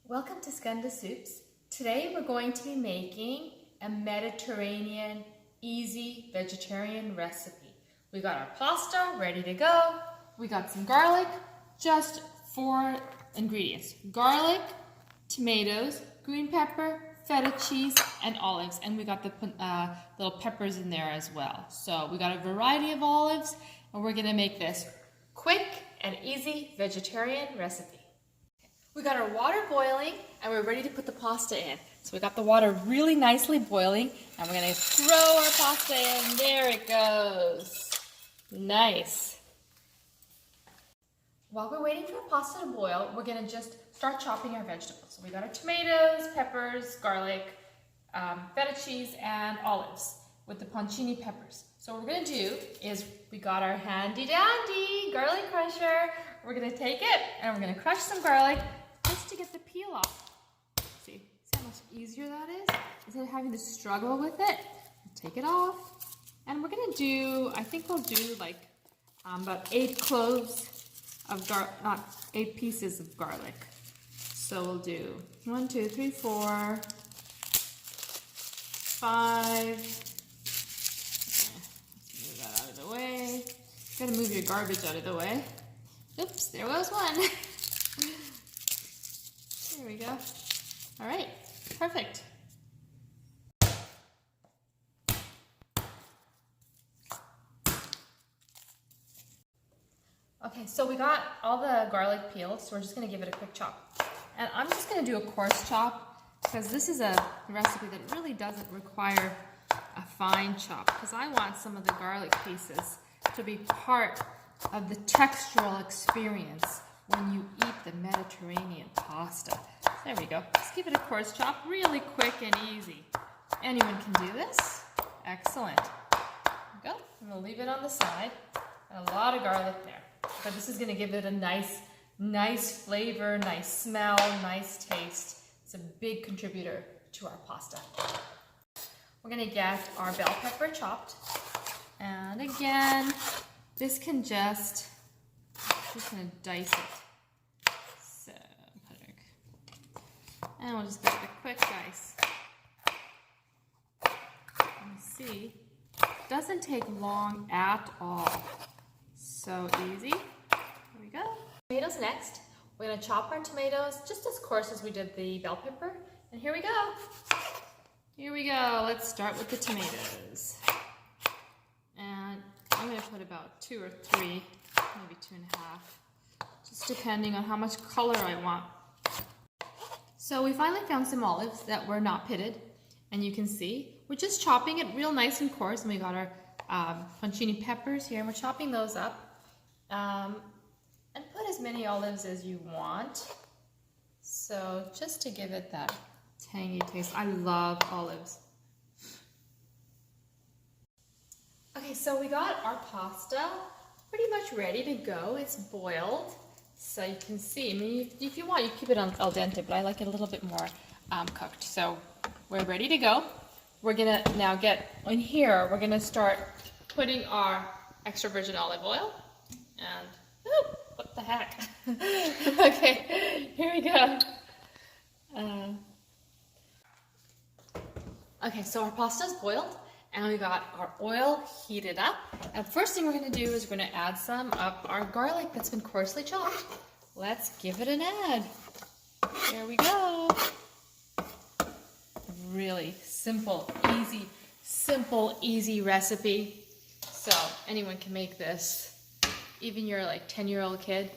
Welcome to Skunda Soups. Today we're going to be making a Mediterranean, easy vegetarian recipe. We got our pasta ready to go. We got some garlic, just 4 ingredients. Garlic, tomatoes, green pepper, feta cheese, and olives. And we got the little peppers in there as well. So we got a variety of olives, and we're gonna make this quick and easy vegetarian recipe. We got our water boiling and we're ready to put the pasta in. So we got the water really nicely boiling and we're gonna throw our pasta in. There it goes. Nice. While we're waiting for our pasta to boil, we're gonna just start chopping our vegetables. So we got our tomatoes, peppers, garlic, feta cheese, and olives with the pancini peppers. So what we're gonna do is we got our handy dandy garlic crusher. We're gonna take it and we're gonna crush some garlic just to get the peel off. See how much easier that is? Instead of having to struggle with it, take it off. And we're gonna do, I think we'll do like about 8 cloves of not 8 pieces of garlic. So we'll do 1, 2, 3, 4, 5. Let's move that out of the way. You gotta move your garbage out of the way. Oops, there was one. There we go. All right, perfect. Okay, so we got all the garlic peeled, so we're just gonna give it a quick chop. And I'm just gonna do a coarse chop because this is a recipe that really doesn't require a fine chop because I want some of the garlic pieces to be part of the textural experience when you eat the Mediterranean pasta. There we go. Just give it a coarse chop, really quick and easy. Anyone can do this. Excellent. There we go. And we'll leave it on the side. And a lot of garlic there. But this is going to give it a nice flavor, nice smell, nice taste. It's a big contributor to our pasta. We're going to get our bell pepper chopped. And again, this can just going to dice it. So, and we'll just give it a quick dice. And see, it doesn't take long at all. So easy. There we go. Tomatoes next. We're going to chop our tomatoes just as coarse as we did the bell pepper. And here we go. Here we go. Let's start with the tomatoes. And I'm going to put about 2 or 3, maybe 2.5, just depending on how much color I want. So we finally found some olives that were not pitted, and you can see we're just chopping it real nice and coarse, and we got our pancini peppers here, and we're chopping those up. And put as many olives as you want. So just to give it that tangy taste. I love olives. Okay, so we got our pasta pretty much ready to go. It's boiled, so you can see. I mean, if you want, you keep it on al dente, but I like it a little bit more cooked. So we're ready to go. We're gonna now get in here. We're gonna start putting our extra virgin olive oil, and what the heck? Okay, here we go. Okay, so our pasta's boiled. And we got our oil heated up. And first thing we're going to do is we're going to add some of our garlic that's been coarsely chopped. Let's give it an add. There we go. Really simple, easy recipe. So anyone can make this. Even your like 10-year-old kid,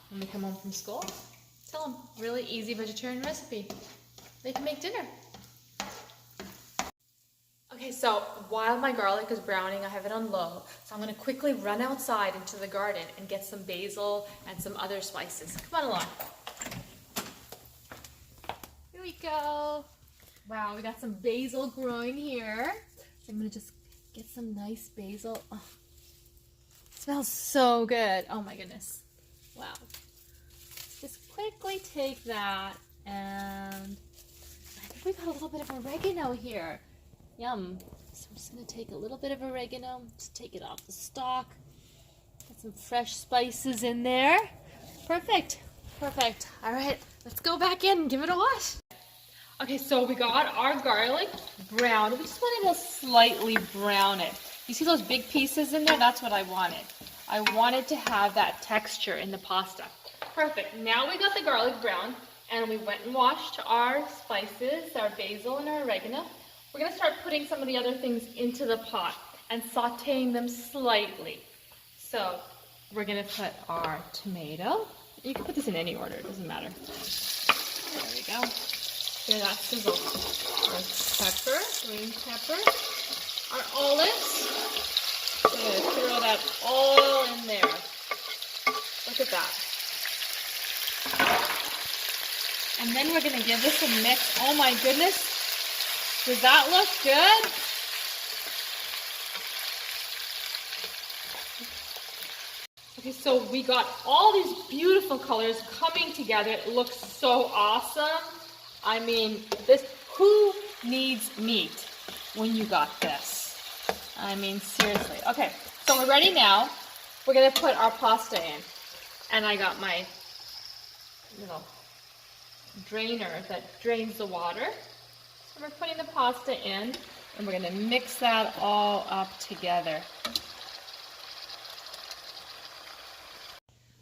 when they come home from school, tell them really easy vegetarian recipe. They can make dinner. Okay, so while my garlic is browning, I have it on low. So I'm going to quickly run outside into the garden and get some basil and some other spices. Come on along. Here we go. Wow, we got some basil growing here. So I'm going to just get some nice basil. Oh, it smells so good. Oh my goodness. Wow. Just quickly take that, and I think we got a little bit of oregano here. Yum. So I'm just going to take a little bit of oregano, just take it off the stalk. Get some fresh spices in there. Perfect. Perfect. All right, let's go back in and give it a wash. Okay, so we got our garlic brown. We just wanted to slightly brown it. You see those big pieces in there? That's what I wanted. I wanted to have that texture in the pasta. Perfect. Now we got the garlic brown, and we went and washed our spices, our basil and our oregano. We're gonna start putting some of the other things into the pot and sauteing them slightly. So we're gonna put our tomato. You can put this in any order, it doesn't matter. There we go. Hear that sizzle. Our pepper, green pepper, our olives. We're gonna throw that all in there. Look at that. And then we're gonna give this a mix. Oh my goodness. Does that look good? Okay, so we got all these beautiful colors coming together. It looks so awesome. I mean, who needs meat when you got this? I mean, seriously. Okay, so we're ready now. We're gonna put our pasta in. And I got my little drainer that drains the water. So we're putting the pasta in, and we're gonna mix that all up together.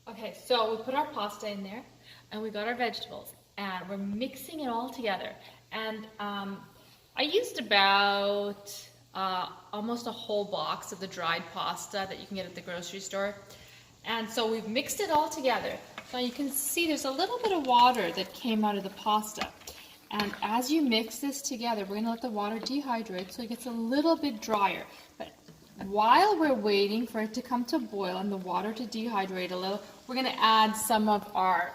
Okay, so we put our pasta in there, and we got our vegetables, and we're mixing it all together. And I used about almost a whole box of the dried pasta that you can get at the grocery store. And so we've mixed it all together. Now you can see there's a little bit of water that came out of the pasta. And as you mix this together, we're gonna let the water dehydrate so it gets a little bit drier. But while we're waiting for it to come to boil and the water to dehydrate a little, we're gonna add some of our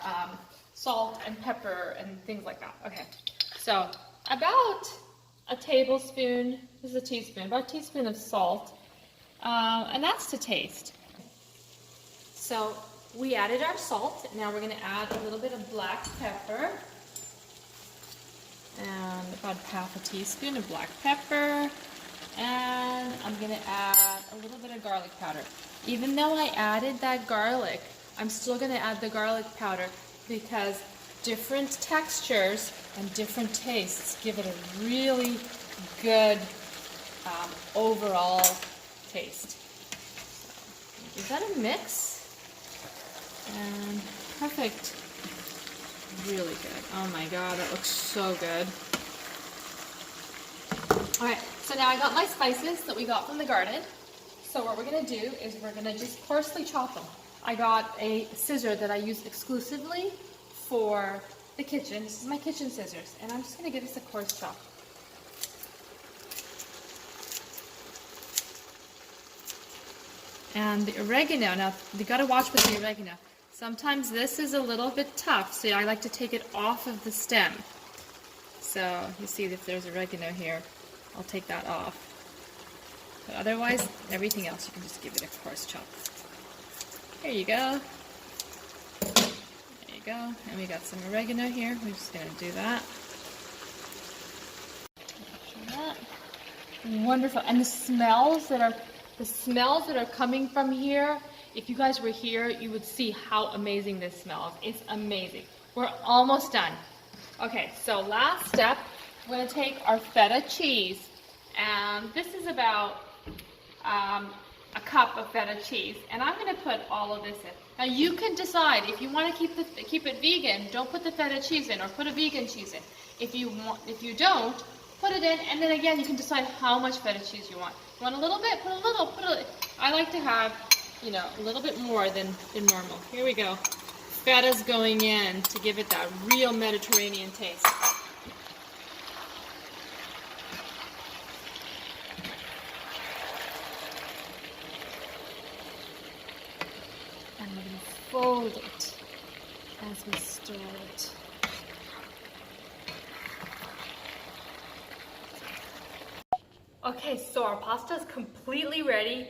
salt and pepper and things like that. Okay, so about a tablespoon, this is a teaspoon, about a teaspoon of salt, and that's to taste. So we added our salt. Now we're gonna add a little bit of black pepper. And about half a teaspoon of black pepper. And I'm gonna add a little bit of garlic powder. Even though I added that garlic, I'm still gonna add the garlic powder because different textures and different tastes give it a really good overall taste. So, is that a mix? And perfect. Really good. Oh my god, that looks so good. Alright, so now I got my spices that we got from the garden. So what we're going to do is we're going to just coarsely chop them. I got a scissor that I use exclusively for the kitchen. This is my kitchen scissors. And I'm just going to give this a coarse chop. And the oregano, now you got to watch with the oregano. Sometimes this is a little bit tough, so I like to take it off of the stem. So you see if there's oregano here, I'll take that off. But otherwise, everything else you can just give it a coarse chop. There you go. There you go. And we got some oregano here. We're just going to do that. Wonderful. And the smells that are coming from here, if you guys were here, you would see how amazing this smells. It's amazing. We're almost done. Okay, so last step, we're going to take our feta cheese, and this is about a cup of feta cheese, and I'm going to put all of this in. Now you can decide if you want to keep it vegan, don't put the feta cheese in, or put a vegan cheese in. If you don't, put it in, and then again you can decide how much feta cheese you want. You want a little bit? Put a little. I like to have, you know, a little bit more than normal. Here we go. Feta's going in to give it that real Mediterranean taste. And we're going to fold it as we stir it. Okay, so our pasta is completely ready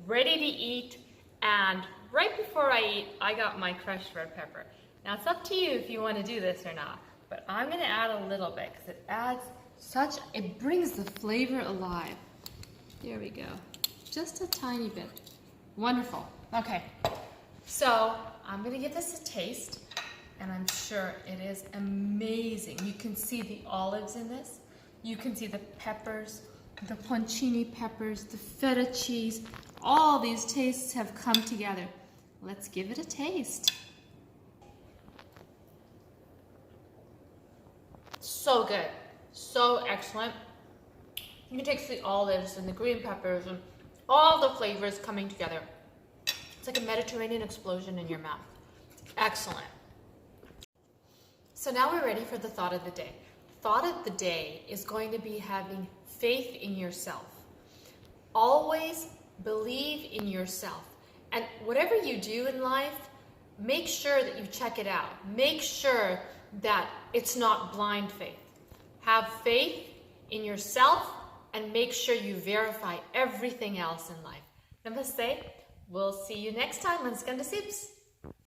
to eat, and right before I eat, I got my crushed red pepper. Now it's up to you if you want to do this or not, but I'm going to add a little bit because it brings the flavor alive. There we go. Just a tiny bit. Wonderful. Okay, so I'm going to give this a taste, and I'm sure it is amazing. You can see the olives in this. You can see the peppers, the pancini peppers, the feta cheese. All these tastes have come together. Let's give it a taste. So good, so excellent. You can taste the olives and the green peppers and all the flavors coming together. It's like a Mediterranean explosion in your mouth. Excellent. So now we're ready for the thought of the day. Thought of the day is going to be having faith in yourself. Always believe in yourself. And whatever you do in life, make sure that you check it out. Make sure that it's not blind faith. Have faith in yourself and make sure you verify everything else in life. Namaste. We'll see you next time on Skanda Sips.